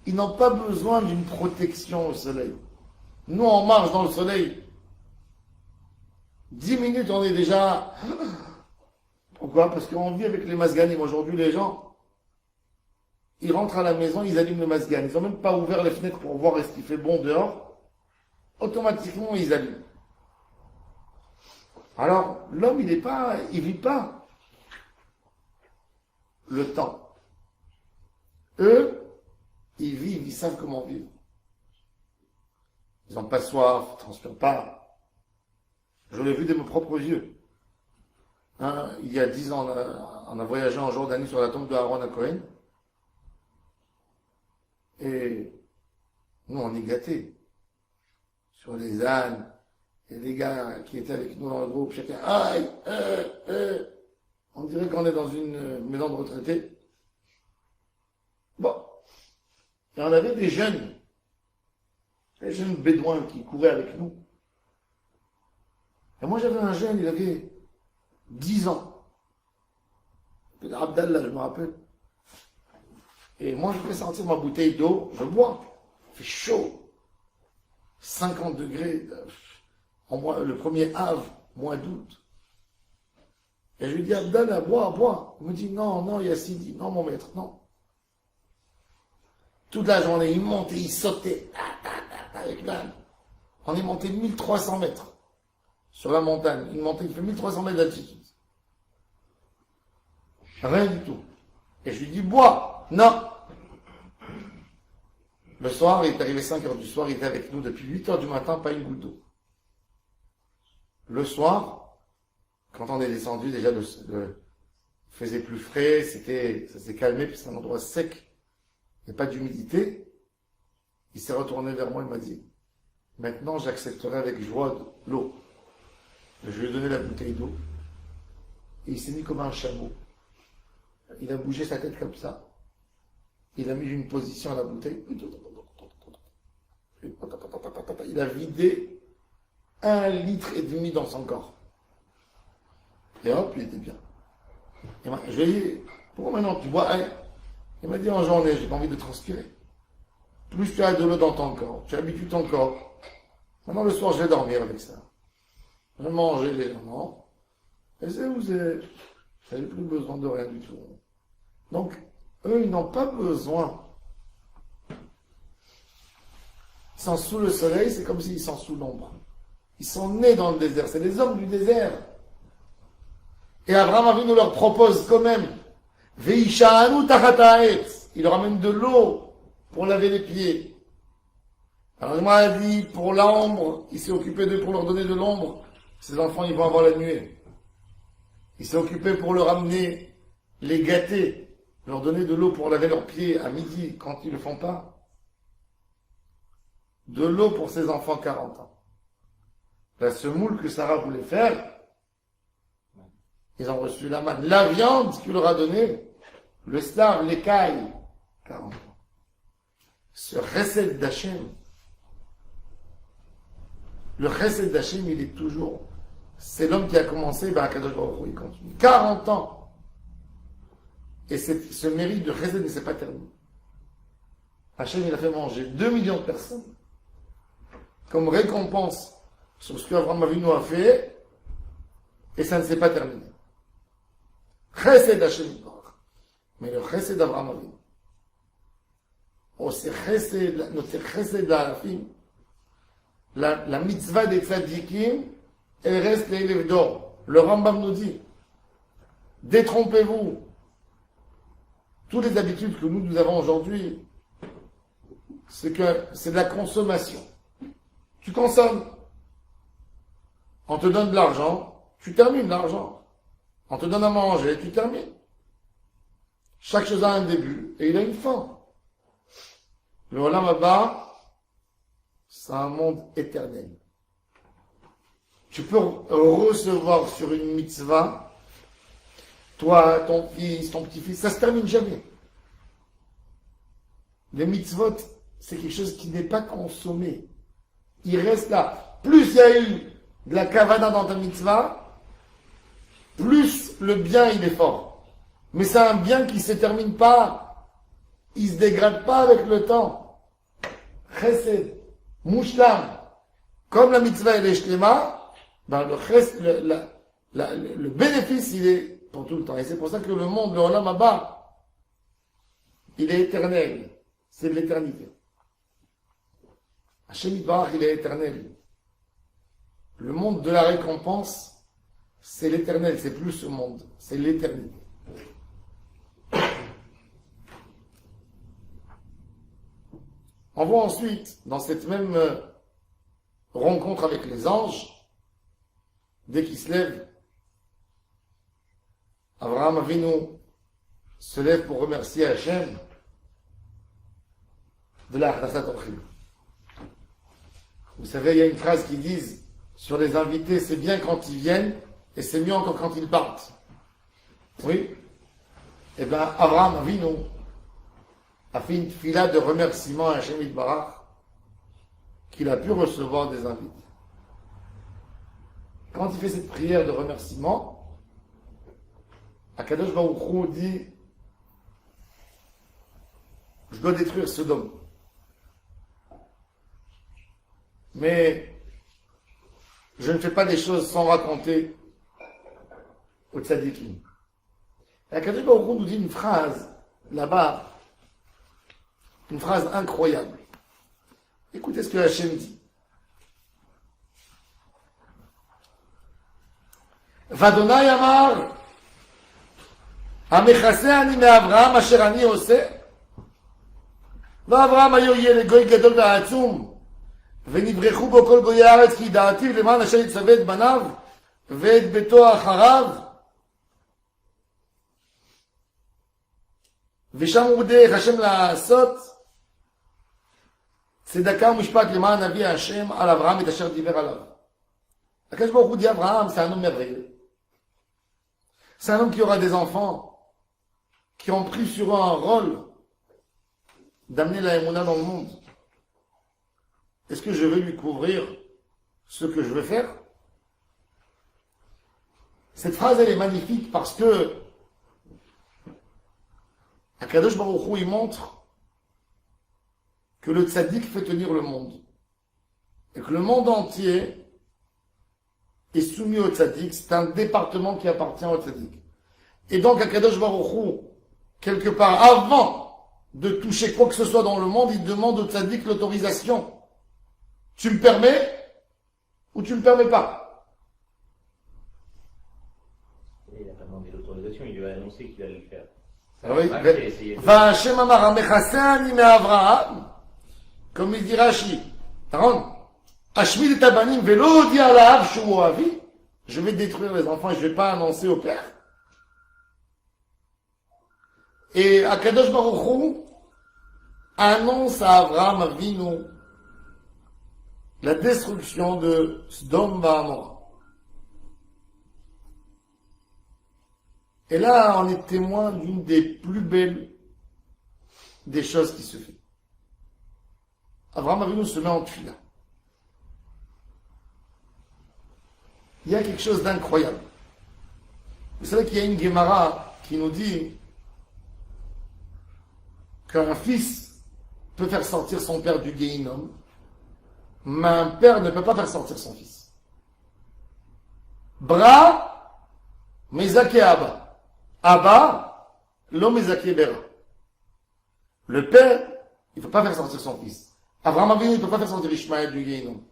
Ils n'ont pas besoin d'une protection au soleil. Nous, on marche dans le soleil. 10 minutes, on est déjà... Pourquoi? Parce qu'on vit avec les masganim. Aujourd'hui, les gens, ils rentrent à la maison, ils allument le masgan. Ils n'ont même pas ouvert les fenêtres pour voir est-ce qu'il fait bon dehors. Automatiquement, ils allument. Alors, l'homme, il vit pas le temps. Eux, ils vivent, ils savent comment vivre. Ils n'ont pas soif, ils ne transpirent pas. Je l'ai vu de mes propres yeux. Il y a 10 ans, on a voyagé en Jordanie sur la tombe de Aaron à Cohen. Et nous, on est gâtés. Sur les ânes, et les gars qui étaient avec nous dans le groupe, chacun, aïe, on dirait qu'on est dans une maison de retraités. Bon. Et on avait des jeunes bédouins qui couraient avec nous. Et moi, j'avais un jeune, il avait 10 ans. Abdallah, je me rappelle. Et moi, je fais sortir ma bouteille d'eau, je bois. Il fait chaud. 50 degrés. Le premier Av, mois d'août. Et je lui dis, Abdallah, bois. Il me dit, non, Yassidi, non, mon maître, non. Toute la journée, il montait, il sautait, avec l'âne. On est monté 1300 mètres sur la montagne. Il fait 1300 mètres d'altitude. Rien du tout. Et je lui dis, bois. Non. Le soir, il est arrivé 5 heures du soir, il était avec nous depuis 8 heures du matin, pas une goutte d'eau. Le soir, quand on est descendu, déjà, il faisait plus frais, ça s'est calmé, puis c'est un endroit sec, il n'y a pas d'humidité. Il s'est retourné vers moi, il m'a dit, maintenant j'accepterai avec joie l'eau. Je lui ai donné la bouteille d'eau, et il s'est mis comme un chameau. Il a bougé sa tête comme ça. Il a mis une position à la bouteille. Il a vidé 1,5 litre dans son corps. Et hop, il était bien. Et moi, je lui ai dit, pourquoi maintenant tu bois? Il m'a dit, en journée, j'ai pas envie de transpirer. Plus tu as de l'eau dans ton corps, tu habitues ton corps. Maintenant, le soir, je vais dormir avec ça. Je vais manger légèrement. Et vous n'avez plus besoin de rien du tout. Donc, eux, ils n'ont pas besoin. Ils sont sous le soleil, c'est comme s'ils sont sous l'ombre. Ils sont nés dans le désert, c'est les hommes du désert. Et Abraham Avinu leur propose quand même, Veisha'anu tachat ha'etz. Il leur amène de l'eau pour laver les pieds. Alors, il m'a dit, pour l'ombre, il s'est occupé d'eux pour leur donner de l'ombre. Ces enfants, ils vont avoir la nuée. Il s'est occupé pour leur amener, les gâter, leur donner de l'eau pour laver leurs pieds à midi quand ils ne le font pas. De l'eau pour ses enfants 40 ans. La semoule que Sarah voulait faire, ils ont reçu la manne. La viande qu'il leur a donnée, le star, l'écaille, 40 ans. Ce chesed d'Hachem, le chesed d'Hachem, il est toujours, c'est l'homme qui a commencé, Akadosh Baruch Hu, il continue. 40 ans. Et ce mérite de chesed ne s'est pas terminé. Hachem, il a fait manger 2 millions de personnes comme récompense sur ce qu'Abraham Avinu a fait, et ça ne s'est pas terminé. Chesed Hachem, mais le chesed d'Abraham Avinu, notre chesed d'Arafim, la mitzvah des tzadikim, elle reste les élèves d'or. Le Rambam nous dit, détrompez-vous. Toutes les habitudes que nous avons aujourd'hui, c'est de la consommation. Tu consommes. On te donne de l'argent, tu termines l'argent. On te donne à manger, tu termines. Chaque chose a un début et il a une fin. Le Olam Haba, c'est un monde éternel. Tu peux recevoir sur une mitzvah, toi, ton fils, ton petit-fils, ça se termine jamais. Les mitzvot, c'est quelque chose qui n'est pas consommé. Il reste là. Plus il y a eu de la kavana dans ta mitzvah, plus le bien il est fort. Mais c'est un bien qui ne se termine pas. Il ne se dégrade pas avec le temps. Chesed, mushlam. Comme la mitzvah elle est shlema, ben le bénéfice il est pour tout le temps. Et c'est pour ça que le monde, le Olam Haba, il est éternel. C'est de l'éternité. Hashem Yitbarach, il est éternel. Le monde de la récompense, c'est l'éternel, c'est plus ce monde, c'est l'éternité. On voit ensuite, dans cette même rencontre avec les anges, dès qu'ils se lèvent, Abraham Avinu se lève pour remercier Hachem de la Achdasat Orchim. Vous savez, il y a une phrase qui dit sur les invités, c'est bien quand ils viennent et c'est mieux encore quand ils partent. Oui. Eh bien, Abraham Avinu a fait une fila de remerciements à Hashem Yitbarach qu'il a pu recevoir des invités. Quand il fait cette prière de remerciement, Akadosh Baruch Hu dit, je dois détruire Sodome. Mais je ne fais pas des choses sans raconter au tzadikim. Et Akadosh Baruch Hu nous dit une phrase là-bas, une phrase incroyable. Écoutez ce que Hachem dit. Vadonai Amar, המכסה אני מאברהם אשר אני עושה ואברהם היו יהיה לגוי גדול ועצום ונברחו בו כל גויי הארץ כי ידעתיו למען אשר יצווה את בניו ואת ביתו אחריו ושם הוא דרך השם לעשות צדקה ומשפט למען אבי השם על אברהם את אשר דיבר עליו. הקדוש ברוך הוא dit Abraham, c'est un homme merveilleux. C'est un homme qui aura des enfants qui ont pris sur eux un rôle d'amener la Emouna dans le monde. Est-ce que je vais lui couvrir ce que je vais faire? Cette phrase, elle est magnifique parce que Akadosh Baruch Hu, il montre que le tzaddik fait tenir le monde. Et que le monde entier est soumis au tzaddik. C'est un département qui appartient au tzaddik. Et donc, Akadosh Baruch Hu, quelque part, avant de toucher quoi que ce soit dans le monde, il demande au tzaddik l'autorisation. Tu me permets ou tu me permets pas? Il n'a pas demandé l'autorisation, il lui a annoncé qu'il allait le faire. Oui. Va Hashem amar amechasani me Avraham, comme il dit Rashi. Ashmid et tabanim velo di alav shu avi. Je vais détruire les enfants et je ne vais pas annoncer au père. Et Akadosh Baruch Hu annonce à Abraham Avinu la destruction de Sodome et Gomorrhe. Et là, on est témoin d'une des plus belles des choses qui se fait. Abraham Avinu se met en tefila. Il y a quelque chose d'incroyable. Vous savez qu'il y a une Gemara qui nous dit qu'un fils peut faire sortir son père du Gehinnom, mais un père ne peut pas faire sortir son fils. Bra, mezake Abba, lo mezake Bera. Le père, il ne peut pas faire sortir son fils. Abraham Avinu, il ne peut pas faire sortir Ishmaël du Guéhinom.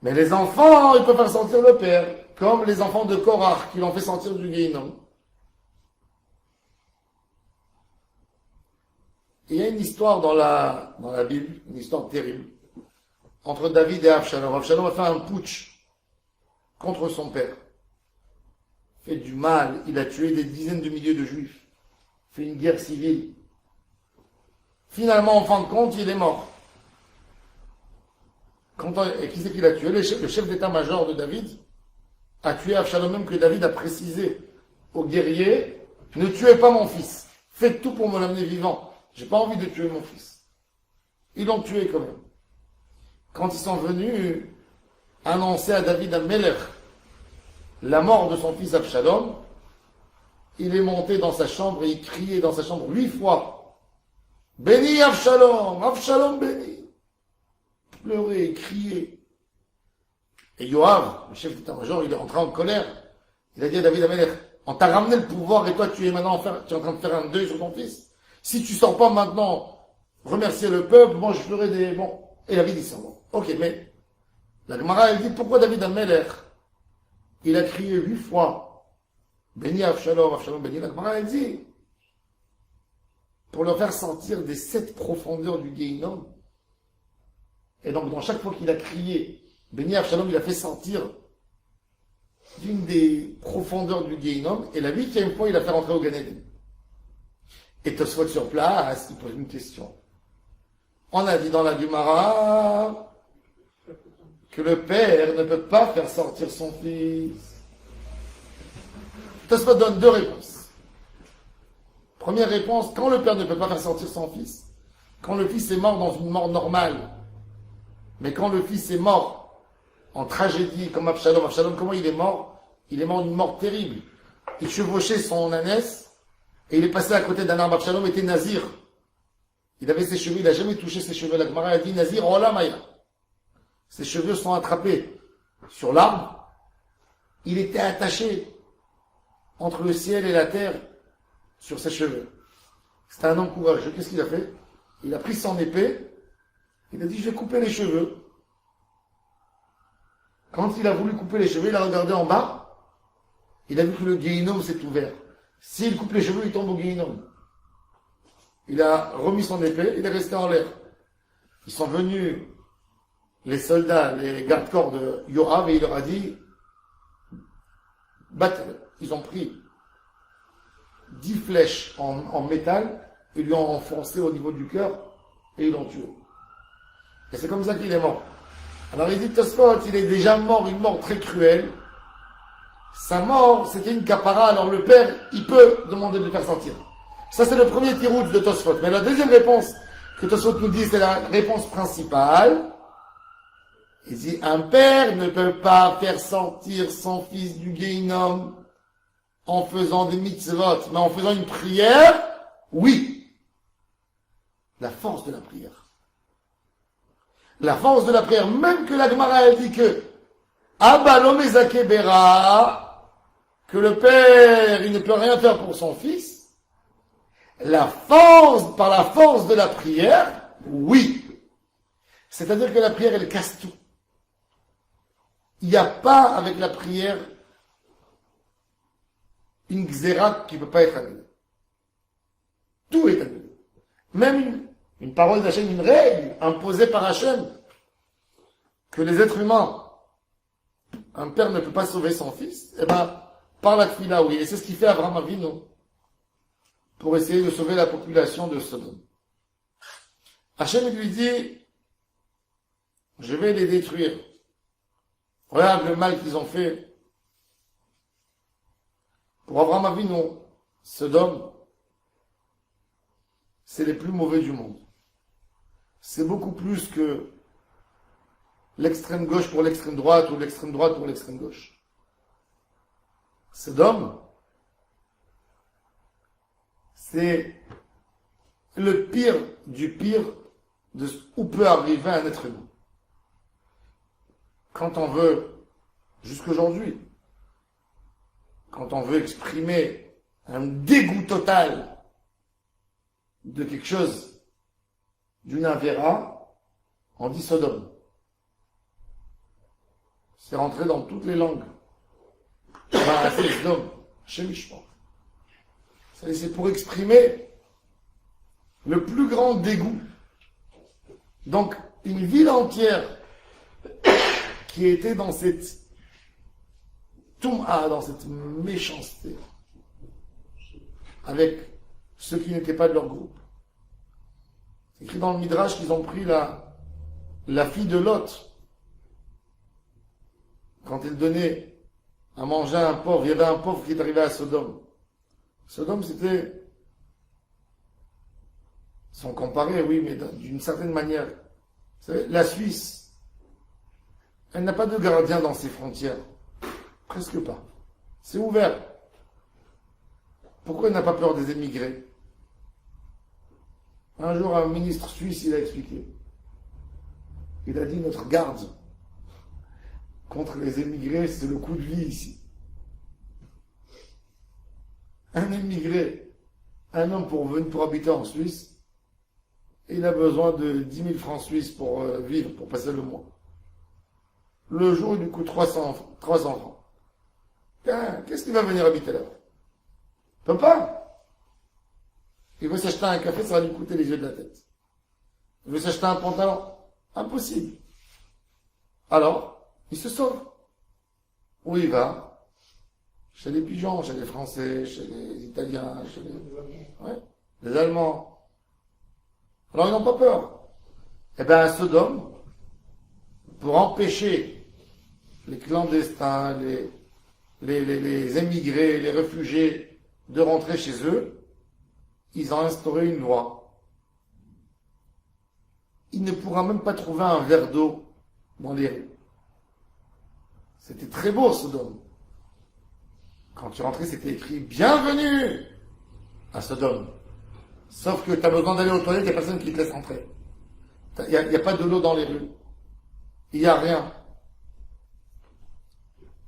Mais les enfants, ils peuvent faire sortir le père, comme les enfants de Korach, qui l'ont fait sortir du Guéhinom. Il y a une histoire dans la Bible, une histoire terrible, entre David et Absalom. Absalom a fait un putsch contre son père. Fait du mal, il a tué des dizaines de milliers de juifs. Fait une guerre civile. Finalement, en fin de compte, il est mort. Et qui c'est qu'il a tué? Le chef d'état-major de David a tué Absalom, même que David a précisé aux guerriers, ne tuez pas mon fils. Faites tout pour me l'amener vivant. J'ai pas envie de tuer mon fils. Ils l'ont tué quand même. Quand ils sont venus annoncer à David Amelech la mort de son fils Absalom, il est monté dans sa chambre et il criait dans sa chambre 8 fois. Béni Absalom, Absalom béni. Pleurait et criait. Et Yoav, le chef d'état-major, il est rentré en colère. Il a dit à David Amelech, on t'a ramené le pouvoir et toi tu es maintenant tu es en train de faire un deuil sur ton fils. Si tu sors pas maintenant remercier le peuple, moi je ferai des... Bon, et David il s'en va. Ok, mais la Gemara elle dit pourquoi David Amelech il a crié 8 fois béni Avshalom, Avshalom béni. La Gemara elle dit pour leur faire sentir des 7 profondeurs du Guéhinom. Et donc dans chaque fois qu'il a crié béni Avshalom, il a fait sentir d'une des profondeurs du Guéhinom. Et la 8e fois il a fait rentrer au Gan Eden. Et Tosfot sur place, il pose une question. On a dit dans la Gemara que le père ne peut pas faire sortir son fils. Tosfot donne 2 réponses. Première réponse, quand le père ne peut pas faire sortir son fils, quand le fils est mort dans une mort normale, mais quand le fils est mort en tragédie, comme Absalom, Absalom, comment il est mort? Il est mort d'une mort terrible. Il chevauchait son ânesse, et il est passé à côté d'un arbre. Absalom était nazir. Il avait ses cheveux, il n'a jamais touché ses cheveux. La Gemara a dit nazir, oh là, Maya. Ses cheveux sont attrapés sur l'arbre. Il était attaché entre le ciel et la terre sur ses cheveux. C'était un homme courageux. Qu'est-ce qu'il a fait? Il a pris son épée. Il a dit, je vais couper les cheveux. Quand il a voulu couper les cheveux, il a regardé en bas. Il a vu que le Guéhinom s'est ouvert. S'il coupe les cheveux, il tombe au Guéhinom. Il a remis son épée, il est resté en l'air. Ils sont venus, les soldats, les gardes-corps de Yoav, et il leur a dit, battez-le. Ils ont pris 10 flèches en métal, ils lui ont enfoncé au niveau du cœur, et ils l'ont tué. Et c'est comme ça qu'il est mort. Alors il dit, Tosfot, il est déjà mort, une mort très cruelle. Sa mort, c'était une capara, alors le père, il peut demander de le faire sortir. Ça, c'est le premier tirout de Tosfot. Mais la deuxième réponse que Tosfot nous dit, c'est la réponse principale. Il dit, un père ne peut pas faire sortir son fils du Guéhinom en faisant des mitzvot, mais en faisant une prière, oui. La force de la prière. La force de la prière, même que la Gemara elle dit que que le père, il ne peut rien faire pour son fils. Par la force de la prière, oui. C'est-à-dire que la prière, elle casse tout. Il n'y a pas, avec la prière, une xéra qui ne peut pas être annulée. Tout est annulé. Même une parole d'Hachem, une règle imposée par Hachem, que les êtres humains, un père ne peut pas sauver son fils, eh ben, par la tfila, oui. Et c'est ce qu'il fait Abraham Avinu pour essayer de sauver la population de Sodome. Hachem lui dit, je vais les détruire. Regarde le mal qu'ils ont fait. Pour Abraham Avinu, Sodome, c'est les plus mauvais du monde. C'est beaucoup plus que l'extrême gauche pour l'extrême droite ou l'extrême droite pour l'extrême gauche. Sodome, c'est le pire du pire de où peut arriver un être humain. Quand on veut, jusqu'aujourd'hui, quand on veut exprimer un dégoût total de quelque chose, d'une avéra, on dit Sodome. C'est rentré dans toutes les langues. C'est Sodome, Shemishma. C'est pour exprimer le plus grand dégoût. Donc, une ville entière qui était dans cette Toum'a, dans cette méchanceté, avec ceux qui n'étaient pas de leur groupe. C'est écrit dans le Midrash qu'ils ont pris la fille de Lot. Quand il donnait à manger à un pauvre, il y avait un pauvre qui est arrivé à Sodome. Sodome, c'était, sans comparer, oui, mais d'une certaine manière. Vous savez, la Suisse, elle n'a pas de gardien dans ses frontières. Presque pas. C'est ouvert. Pourquoi elle n'a pas peur des émigrés? Un jour, un ministre suisse, il a expliqué. Il a dit, notre garde contre les émigrés, c'est le coup de vie ici. Un émigré, un homme pour habiter en Suisse, il a besoin de 10 000 francs suisses pour vivre, pour passer le mois. Le jour, il lui coûte 300 francs. Qu'est-ce qu'il va venir habiter là-bas? Il peut pas. Il veut s'acheter un café, ça va lui coûter les yeux de la tête. Il veut s'acheter un pantalon. Impossible. Alors, il se sauve. Où il va? Chez les pigeons, chez les Français, chez les Italiens, chez les Allemands. Alors ils n'ont pas peur. Eh bien, à Sodome, pour empêcher les clandestins, les émigrés, les réfugiés de rentrer chez eux, ils ont instauré une loi. Il ne pourra même pas trouver un verre d'eau dans les rues. C'était très beau, Sodome. Quand tu rentrais, c'était écrit « Bienvenue » à Sodome. Sauf que tu as besoin d'aller aux toilettes, il n'y a personne qui te laisse rentrer. Il n'y a pas de l'eau dans les rues. Il n'y a rien.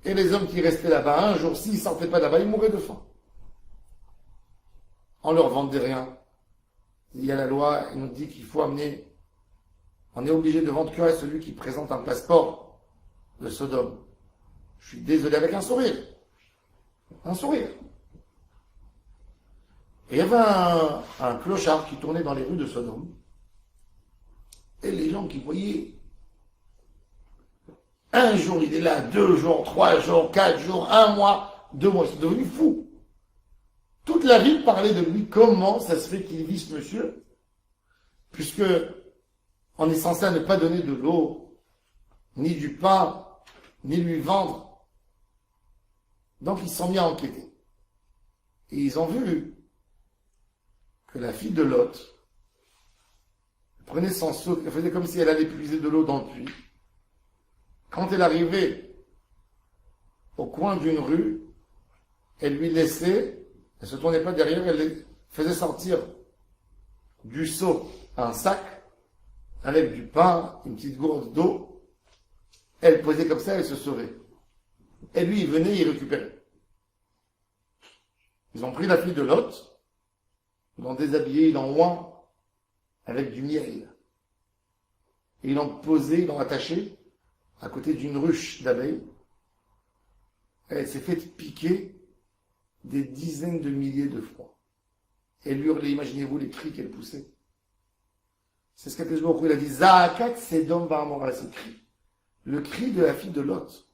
Et les hommes qui restaient là-bas, un jour, s'ils ne sortaient pas là-bas, ils mouraient de faim. On leur vendait rien. Il y a la loi, elle nous dit qu'il faut amener, on est obligé de vendre que à celui qui présente un passeport de Sodome. Je suis désolé, avec un sourire. Un sourire. Et il y avait un clochard qui tournait dans les rues de Sodome. Et les gens qui voyaient, un jour il est là, 2 jours, 3 jours, 4 jours, 1 mois, 2 mois, c'est devenu fou. Toute la ville parlait de lui. Comment ça se fait qu'il vit ce monsieur? Puisque on est censé ne pas donner de l'eau, ni du pain, ni lui vendre. Donc ils se sont mis à enquêter. Et ils ont vu que la fille de Lot prenait son seau, elle faisait comme si elle allait puiser de l'eau dans le puits. Quand elle arrivait au coin d'une rue, elle lui laissait, elle se tournait pas derrière, elle faisait sortir du seau un sac avec du pain, une petite gourde d'eau. Elle posait comme ça, elle se sauvait. Et lui, il venait, il récupérait. Ils ont pris la fille de Lot, ils l'ont déshabillée, ils l'ont oint avec du miel. Et ils l'ont posée, ils l'ont attachée à côté d'une ruche d'abeilles. Elle s'est faite piquer des dizaines de milliers de fois. Elle hurlait, imaginez-vous les cris qu'elle poussait. C'est ce qu'Akadosh Baruch Hu, il a dit, Zaakat Sedom Ba'amora, c'est le cri de la fille de Lot.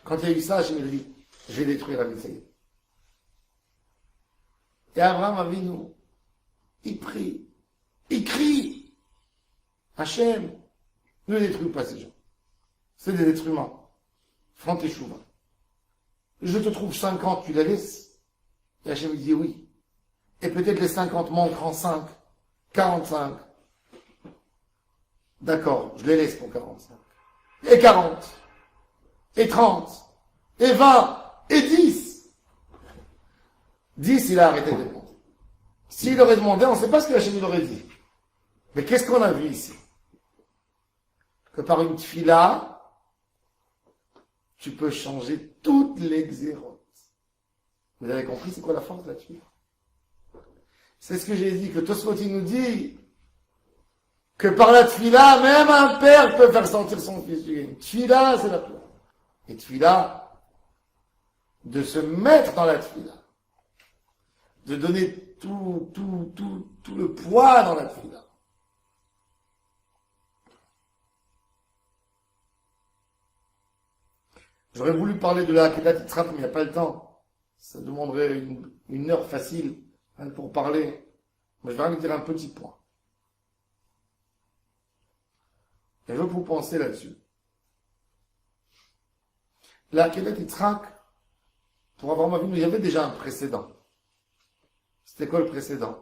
Quand il y a eu ça, Hachem a dit, je vais détruire la ville, ça y est. Et Abraham Avinu, il prie, il crie, Hachem, ne détruis pas ces gens. C'est des êtres humains. Front et chouva. Je te trouve 50, tu la laisses? Et Hachem dit oui. Et peut-être les 50 manqueront 5, 45. D'accord, je les laisse pour 45. Et 40. Et 30. Et 20. Et 10. 10, il a arrêté de demander. S'il aurait demandé, on ne sait pas ce que Hachem aurait dit. Mais qu'est-ce qu'on a vu ici? Que par une tfila, tu peux changer toutes les xérotes. Vous avez compris c'est quoi la force là-dessus? C'est ce que j'ai dit, que Tosfot il nous dit que par la tfila, même un père peut faire sentir son fils. Tfila, c'est la prière. Et tfila, de se mettre dans la tfila. De donner tout le poids dans la tfila. J'aurais voulu parler de la Akedat Yitzhak, mais il n'y a pas le temps. Ça demanderait une heure facile pour parler. Mais je vais vous dire un petit point. Et je veux que vous pensez là-dessus. La Akedat Yitzhak, pour avoir ma vie, il y avait déjà un précédent. C'était quoi le précédent?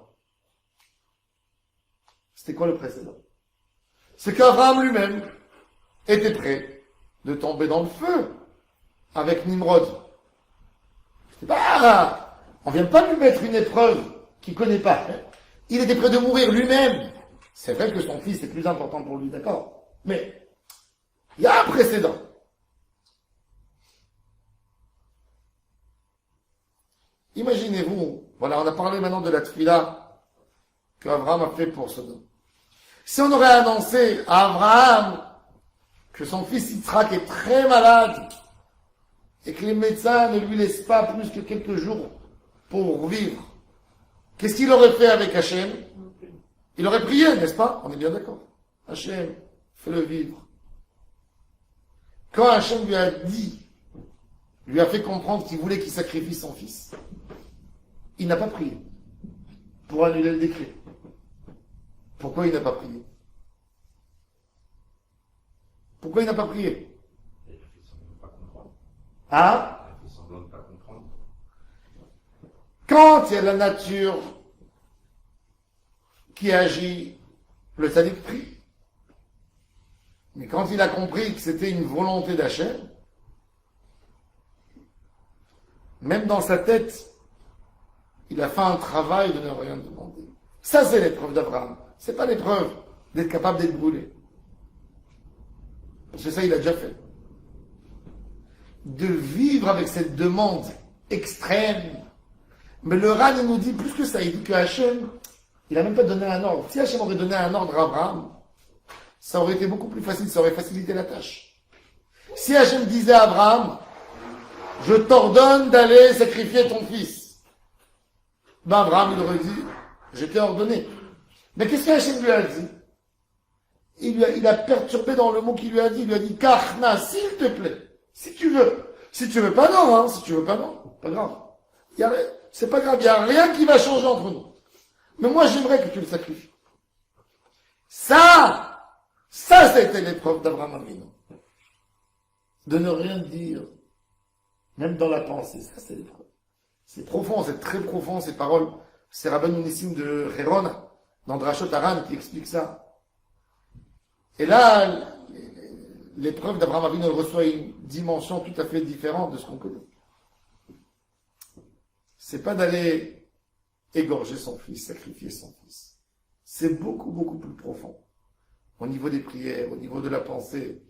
C'était quoi le précédent? C'est qu'Abraham lui-même était prêt de tomber dans le feu avec Nimrod. On vient pas lui mettre une épreuve qu'il connaît pas. Il était prêt de mourir lui-même. C'est vrai que son fils est plus important pour lui, d'accord. Mais il y a un précédent. Imaginez-vous, voilà, on a parlé maintenant de la tfila qu'Abraham a fait pour Sodome. Si on aurait annoncé à Abraham que son fils Yitzhak est très malade et que les médecins ne lui laissent pas plus que quelques jours pour vivre, qu'est-ce qu'il aurait fait avec Hachem? Il aurait prié, n'est-ce pas? On est bien d'accord. Hachem, fais-le vivre. Quand Hachem lui a dit, lui a fait comprendre qu'il voulait qu'il sacrifie son fils, il n'a pas prié pour annuler le décret. Pourquoi il n'a pas prié? Pourquoi il n'a pas prié? Hein? Quand il y a la nature qui agit, le tzaddik prie. Mais quand il a compris que c'était une volonté d'Hachem, même dans sa tête, il a fait un travail de ne rien demander. Ça, c'est l'épreuve d'Abraham. C'est pas l'épreuve d'être capable d'être brûlé. Parce que ça, il a déjà fait. De vivre avec cette demande extrême. Mais le Ran, il nous dit plus que ça. Il dit que Hachem, il n'a même pas donné un ordre. Si Hachem aurait donné un ordre à Abraham, ça aurait été beaucoup plus facile, ça aurait facilité la tâche. Si Hachem disait à Abraham, je t'ordonne d'aller sacrifier ton fils, ben Abraham, il aurait dit, je t'ai ordonné. Mais qu'est-ce que Hachem lui a dit? Il a perturbé dans le mot qu'il lui a dit. Il lui a dit, Karna, s'il te plaît, si tu veux. Si tu veux pas, non, hein. Si tu veux pas, non. Pas grave. C'est pas grave. Il n'y a rien qui va changer entre nous. Mais moi, j'aimerais que tu le sacrifies. Ça, c'était l'épreuve d'Abraham Avinu. De ne rien dire. Même dans la pensée. Ça, c'est l'épreuve. C'est profond, c'est très profond, ces paroles. C'est Rabbeinu Nissim de Héron, dans Drashot Aran, qui explique ça. Et là, l'épreuve d'Abraham Avinu reçoit une dimension tout à fait différente de ce qu'on connaît. C'est pas d'aller égorger son fils, sacrifier son fils. C'est beaucoup, beaucoup plus profond. Au niveau des prières, au niveau de la pensée,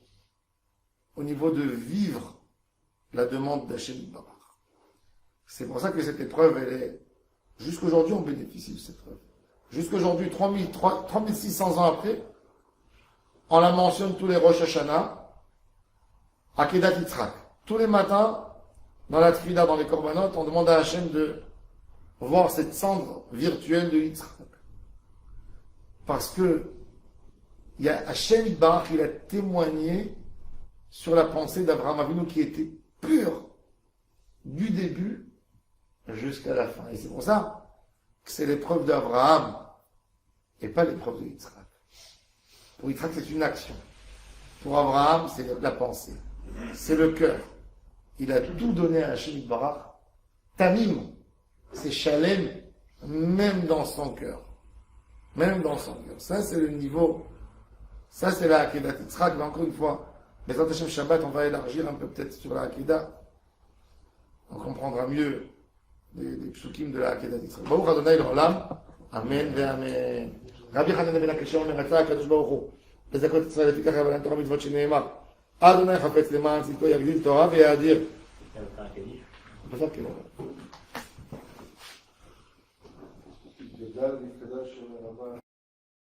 au niveau de vivre la demande d'Hachem Barach. C'est pour ça que cette épreuve, elle est... Jusqu'aujourd'hui, on bénéficie de cette épreuve. Jusqu'aujourd'hui, 3600 ans après, on la mentionne tous les Rosh Hashanah, Akedat Yitzhak. Tous les matins, dans la Tfila, dans les Korbanot, on demande à Hachem de voir cette cendre virtuelle de Yitzhak. Parce que il y a Hachem Barach, il a témoigné sur la pensée d'Abraham Avinu qui était pure du début jusqu'à la fin. Et c'est pour ça que c'est l'épreuve d'Abraham et pas l'épreuve de Yitzhak. Pour Yitzhak, c'est une action. Pour Abraham, c'est la pensée. C'est le cœur. Il a tout donné à Hachem Barach. Tamim, c'est Shalem, même dans son cœur. Même dans son cœur. Ça, c'est le niveau. Ça, c'est la Akedat Yitzhak. Mais encore une fois, les Hachem Shabbat, on va élargir un peu peut-être sur la Akedah. On comprendra mieux les psukim de la Akedat Yitzhak. Baruch Adonai l'olam. Amen ואמן. רבי חנניה בן עקשיא אומר, רצה הקדוש ברוך הוא לזכות את ישראל לפיכך יבלן תורה מצוות שנאמר, אדוני חפץ למען צדקו יגדיל תורה ויאדיר. בסוף כאילו. لذلك كذا شو